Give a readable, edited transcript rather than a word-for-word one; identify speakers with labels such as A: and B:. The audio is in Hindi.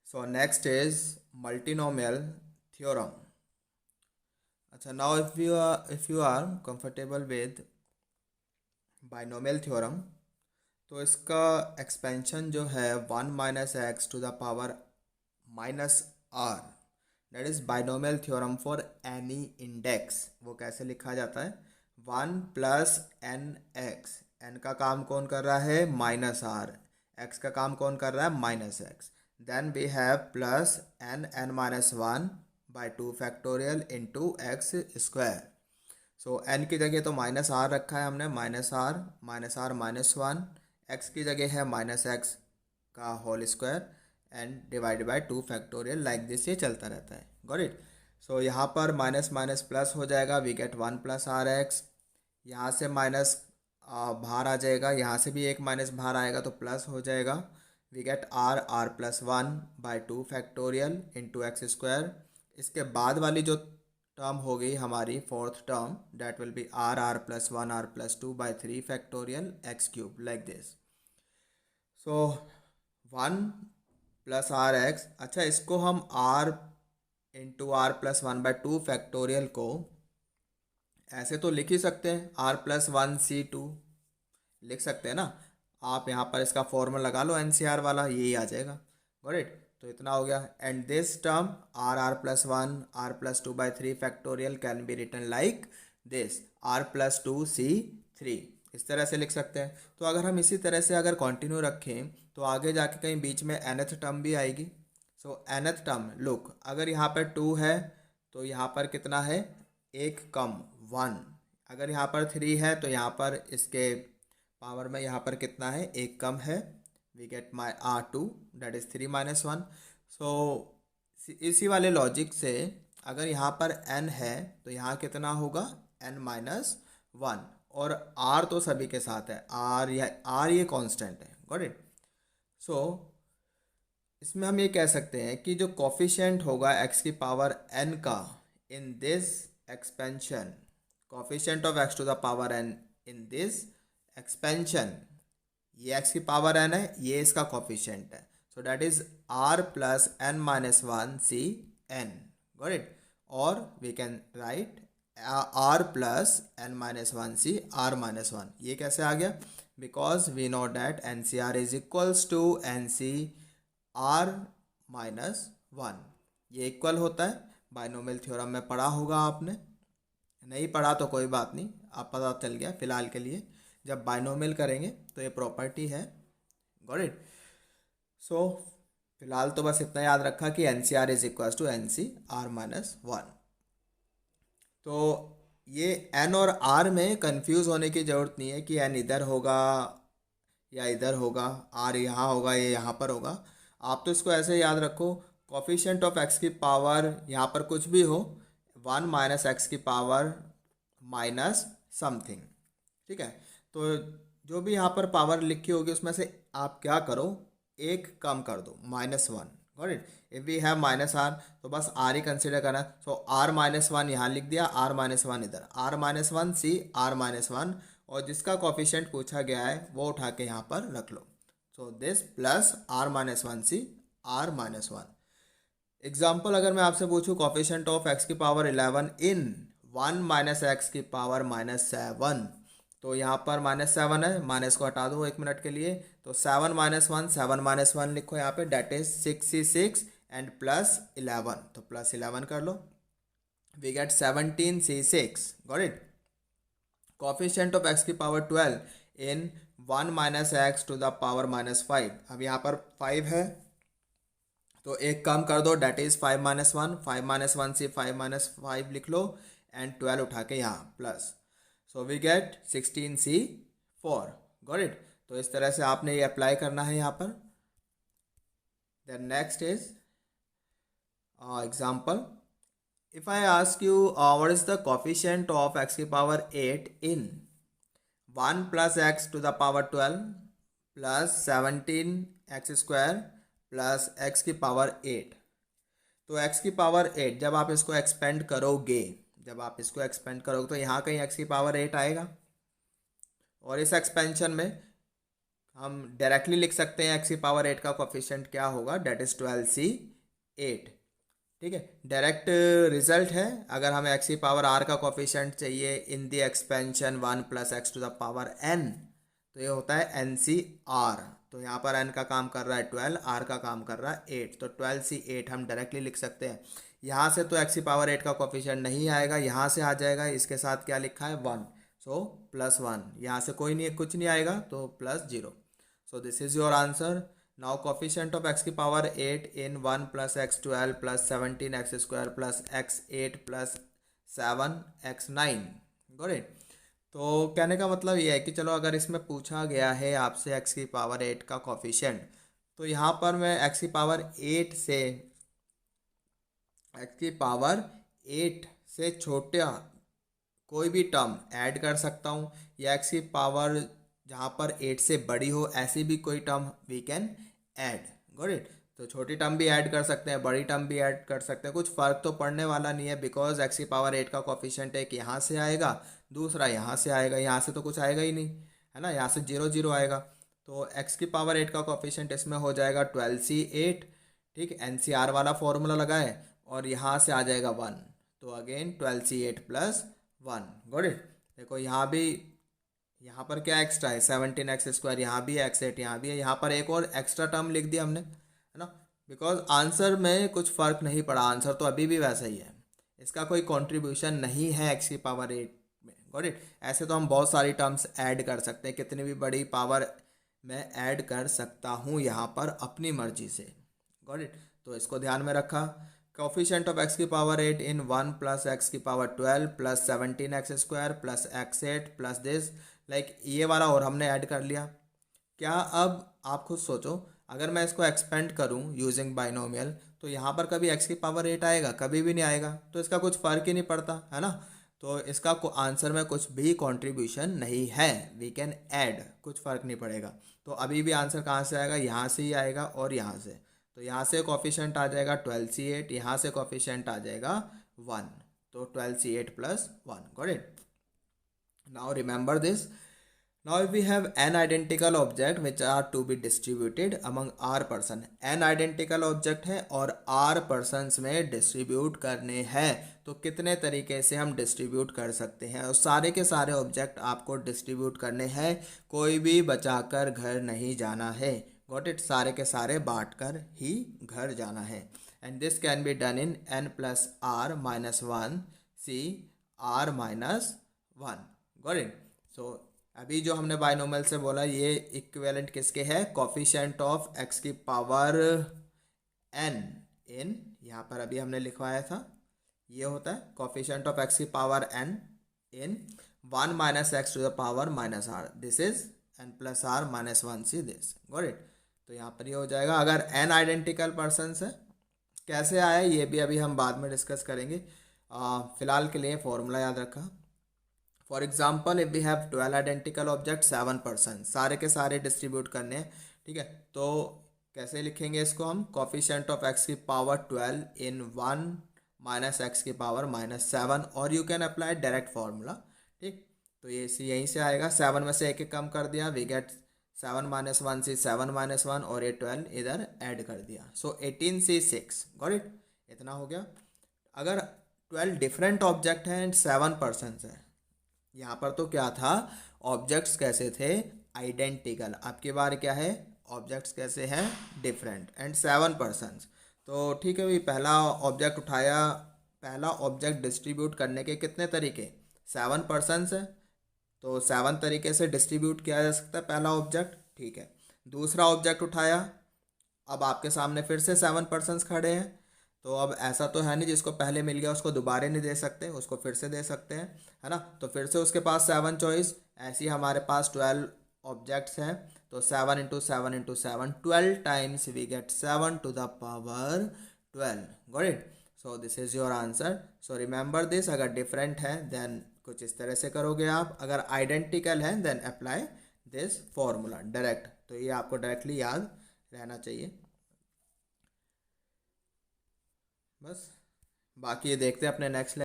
A: So next is multinomial theorem. अच्छा, now if you are comfortable with binomial theorem, तो इसका एक्सपेंशन जो है 1 - x⁻⁻r, that is binomial theorem for any index. वो कैसे लिखा जाता है? 1 + n x। n का काम कौन कर रहा है? -r। x का काम कौन कर रहा है? -x। Then we have plus n(n−1)/2 factorial into x square. So n की जगह तो -r रखा है हमने, -r -1। x की जगह है -x का whole square and divide by 2 factorial, like this ये चलता रहता है। Got it? सो यहाँ पर माइनस माइनस प्लस हो जाएगा, वी गेट 1 + r(x)। यहाँ से माइनस बाहर आ जाएगा, यहाँ से भी एक माइनस बाहर आएगा तो प्लस हो जाएगा, we get r+1/2 factorial into x square. इसके बाद वाली जो टर्म हो गई हमारी fourth term, that will be r+1 r+2/3 factorial x³ like this. So 1 + r(x)। अच्छा, इसको हम r इंटू r+1/2 फैक्टोरियल को ऐसे तो लिख ही सकते हैं, r+1c2 लिख सकते हैं ना। आप यहाँ पर इसका फॉर्मूला लगा लो NCR वाला, यही आ जाएगा। Got it? तो इतना हो गया। And this term r+1 r+2/3 factorial can be written like this r+2c3। इस तरह से लिख सकते हैं। तो अगर हम इसी तरह से अगर कंटिन्यू रखें तो आगे जाके कहीं बीच में nth टर्म भी आएगी। सो nth टर्म, लुक, अगर यहाँ पर 2 है तो यहाँ पर कितना है? एक कम 1। अगर यहाँ पर 3 है तो यहाँ पर इसके पावर में यहाँ पर कितना है? एक कम है, we get my r2 that is 3 - 1। So इसी वाले लॉजिक से अगर यहाँ पर n है तो यहाँ कितना होगा? n-1। और r तो सभी के साथ है, r ये कांस्टेंट है। Got it? सो इसमें हम ये कह सकते हैं कि जो कोफिशिएंट होगा x⁻n का in this expansion, coefficient of x⁻n in this expansion, ये x⁻n है, ये इसका कोफिशिएंट है। So that is r+n-1cn। Got it? और we can write r+n-1c r-1। ये कैसे आ गया? Because we know that NCR is equals to NCr-1। ये इक्वल होता है, बाइनोमियल थ्योरम में पढ़ा होगा आपने, नहीं पढ़ा तो कोई बात नहीं, आप पता चल गया फिलहाल के लिए। जब बाइनोमियल करेंगे तो ये प्रॉपर्टी है। Got it? सो फिलहाल तो बस इतना याद रखा कि NCR is equal to NCr-1। तो ये n और r में कंफ्यूज होने की ज़रूरत नहीं है कि n इधर होगा या इधर होगा, r यहाँ होगा या यहाँ पर होगा। आप तो इसको ऐसे याद रखो, कोफिशिएंट ऑफ x की पावर यहाँ पर कुछ भी हो, 1 - x की पावर माइनस समथिंग। ठीक है? तो जो भी यहाँ पर पावर लिखी होगी उसमें से आप क्या करो, एक कम कर दो, -1। Got it? If we have -r तो बस r ही कंसिडर करना। सो r-1 यहाँ लिख दिया, r-1 इधर, r-1c r-1, और जिसका कोफिशिएंट पूछा गया है वो उठा के यहाँ पर रख लो। So this plus r-1c r-1। Example अगर मैं आपसे पूछूं coefficient of x⁻11 in 1 - x⁻7, तो यहाँ पर -7 है, माइनस को हटा दो 1 मिनट के लिए, तो 7 - 1 7 - 1 लिखो यहाँ पे, डेट इज 66 एंड +11, तो +11 कर लो, we get 17c6। Got it? Coefficient of x⁻12 in 1 - x⁻−5, अब यहाँ पर 5 है तो एक कम कर दो, डेट इज 5 - 1, 5 - 1 से 5 - 5 लिख लो एंड 12 उठा के यहाँ plus, so we get 16c4। Got it? तो इस तरह से आपने ये अप्लाई करना है यहाँ पर। Then next is example, if I ask you what is the coefficient of x⁸ in 1 + x⁻12 + 17x² + x⁸ तो x⁸ जब आप इसको एक्सपेंड करोगे, तो यहाँ कहीं x⁸ आएगा, और इस एक्सपेंशन में हम डायरेक्टली लिख सकते हैं एक्स की पावर 8 का कोफिशिएंट क्या होगा, डेट इज 12c8। ठीक है, डायरेक्ट रिजल्ट है। अगर हमें एक्स की पावर आर का कोफिशिएंट चाहिए in the expansion 1 plus x to the power n, तो ये होता है एन सी आर। तो यहाँ पर एन का काम कर रहा है 12, आर का काम कर रहा है 8, तो 12c8 हम डायरेक्टली लिख सकते हैं। यहाँ से तो एक्स की पावर 8 का कोफिशिएंट नहीं आएगा, यहाँ से आ जाएगा, इसके साथ क्या लिखा है 1, सो +1। यहाँ से कोई नहीं, कुछ नहीं आएगा, तो +0। So this is your answer. Now coefficient of x की power 8 in 1 plus x 12 plus 17x² plus x8 plus 7x9। Got it. तो कहने का मतलब ये है कि चलो अगर इसमें पूछा गया है आपसे एक्स की पावर 8 का कोफिशिएंट, तो यहाँ पर मैं एक्स की पावर 8 से एक्स की पावर 8 से छोटा कोई भी टर्म ऐड कर सकता हूँ, या एक्स की पावर जहाँ पर 8 से बड़ी हो ऐसी भी कोई term we can add. Got it. तो छोटी टर्म भी ऐड कर सकते हैं, बड़ी टर्म भी ऐड कर सकते हैं, कुछ फ़र्क तो पड़ने वाला नहीं है, बिकॉज एक्स की पावर 8 का कोफिशिएंट एक यहाँ से आएगा, दूसरा यहाँ से आएगा, यहाँ से तो कुछ आएगा ही नहीं, है ना, यहाँ से 0 0 आएगा। तो एक्स की पावर 8 का कोफिशिएंट इसमें हो जाएगा 12c8। ठीक, NCR वाला फॉर्मूला लगाए और यहाँ से आ जाएगा 1, तो again 12c8 plus 1। Got it. देखो यहाँ भी, यहाँ पर क्या एक्स्ट्रा है, 17x², यहाँ भी है x8, यहाँ भी है, यहाँ पर एक और एक्स्ट्रा टर्म लिख दिया हमने, है ना, बिकॉज आंसर में कुछ फ़र्क नहीं पड़ा, आंसर तो अभी भी वैसा ही है, इसका कोई कंट्रीब्यूशन नहीं है एक्स की पावर 8 में। Got it. ऐसे तो हम बहुत सारी टर्म्स ऐड कर सकते हैं, कितनी भी बड़ी पावर मैं ऐड कर सकता हूँ यहाँ पर अपनी मर्जी से। Got it. तो इसको ध्यान में रखा। कोफिशिएंट ऑफ एक्स की पावर 8 इन 1 प्लस एक्स की power 12 plus 17x² plus x8 plus this, like ये वाला और हमने ऐड कर लिया। क्या अब आप खुद सोचो, अगर मैं इसको एक्सपेंड करूं यूजिंग बाइनोमियल, तो यहाँ पर कभी x की पावर 8 आएगा, कभी भी नहीं आएगा, तो इसका कुछ फ़र्क ही नहीं पड़ता, है ना। तो इसका आंसर में कुछ भी कंट्रीब्यूशन नहीं है, वी कैन ऐड, कुछ फ़र्क नहीं पड़ेगा। तो अभी भी आंसर कहाँ से आएगा, यहाँ से ही आएगा और यहाँ से। तो यहाँ से कोफिशिएंट आ जाएगा 12c8, यहाँ से कोफिशिएंट आ जाएगा 1, तो 12c8 plus 1। Got it. Now remember this. Now if we have n identical object which are to be distributed among r person, n identical object है और r persons में distribute करने हैं, तो कितने तरीके से हम distribute कर सकते हैं, और सारे के सारे object आपको distribute करने हैं, कोई भी बचाकर घर नहीं जाना है। Got it? सारे के सारे बांट कर ही घर जाना है। And this can be done in n plus r minus 1 c r minus 1। Got it? So अभी जो हमने बाइनोमियल से बोला, ये इक्विवेलेंट किसके है, कोफिशिएंट ऑफ एक्स की पावर n इन, यहाँ पर अभी हमने लिखवाया था, ये होता है कोफिशिएंट ऑफ एक्स की power n in 1 minus x to the power minus r, this is n plus r minus 1c this. Got it. तो यहाँ पर ये हो जाएगा। अगर n आइडेंटिकल पर्सनस है, कैसे आया ये भी अभी हम बाद में डिस्कस करेंगे, फिलहाल के लिए फॉर्मूला याद रखा। For example if we have 12 identical object 7%, सारे के सारे डिस्ट्रीब्यूट करने हैं। ठीक है, तो कैसे लिखेंगे इसको हम, कोफिशिएंट ऑफ एक्स की पावर 12 इन 1 माइनस एक्स की पावर माइनस 7, और you can apply direct formula. ठीक, तो ये यहीं से आएगा, 7 में से एक एक कम कर दिया, वी गेट 7 माइनस 1 से 7 माइनस 1, और ये 12 इधर ऐड कर दिया, सो 18c6। Got it. इतना हो गया। अगर 12 डिफरेंट ऑब्जेक्ट हैं एंड 7% है, यहाँ पर तो क्या था, ऑब्जेक्ट्स कैसे थे, आइडेंटिकल। आपकी बार क्या है, ऑब्जेक्ट्स कैसे हैं, डिफरेंट एंड 7%। तो ठीक है भाई, पहला ऑब्जेक्ट उठाया, पहला ऑब्जेक्ट डिस्ट्रीब्यूट करने के कितने तरीके, 7% है, तो 7 तरीके से डिस्ट्रीब्यूट किया जा सकता है पहला ऑब्जेक्ट। ठीक है, दूसरा ऑब्जेक्ट उठाया, अब आपके सामने फिर से 7% खड़े हैं, तो अब ऐसा तो है नहीं जिसको पहले मिल गया उसको दोबारा नहीं दे सकते, उसको फिर से दे सकते हैं, है ना। तो फिर से उसके पास 7 चॉइस, ऐसे ही हमारे पास 12 ऑब्जेक्ट्स हैं, तो 7 into 7 into 7, 12 times we get 7 to the power 12। Got it. So this is your answer. So remember this. अगर डिफरेंट है देन कुछ इस तरह से करोगे आप, अगर आइडेंटिकल है then apply this formula direct. तो ये आपको डायरेक्टली याद रहना चाहिए। बस बाकी ये देखते हैं अपने नेक्स्ट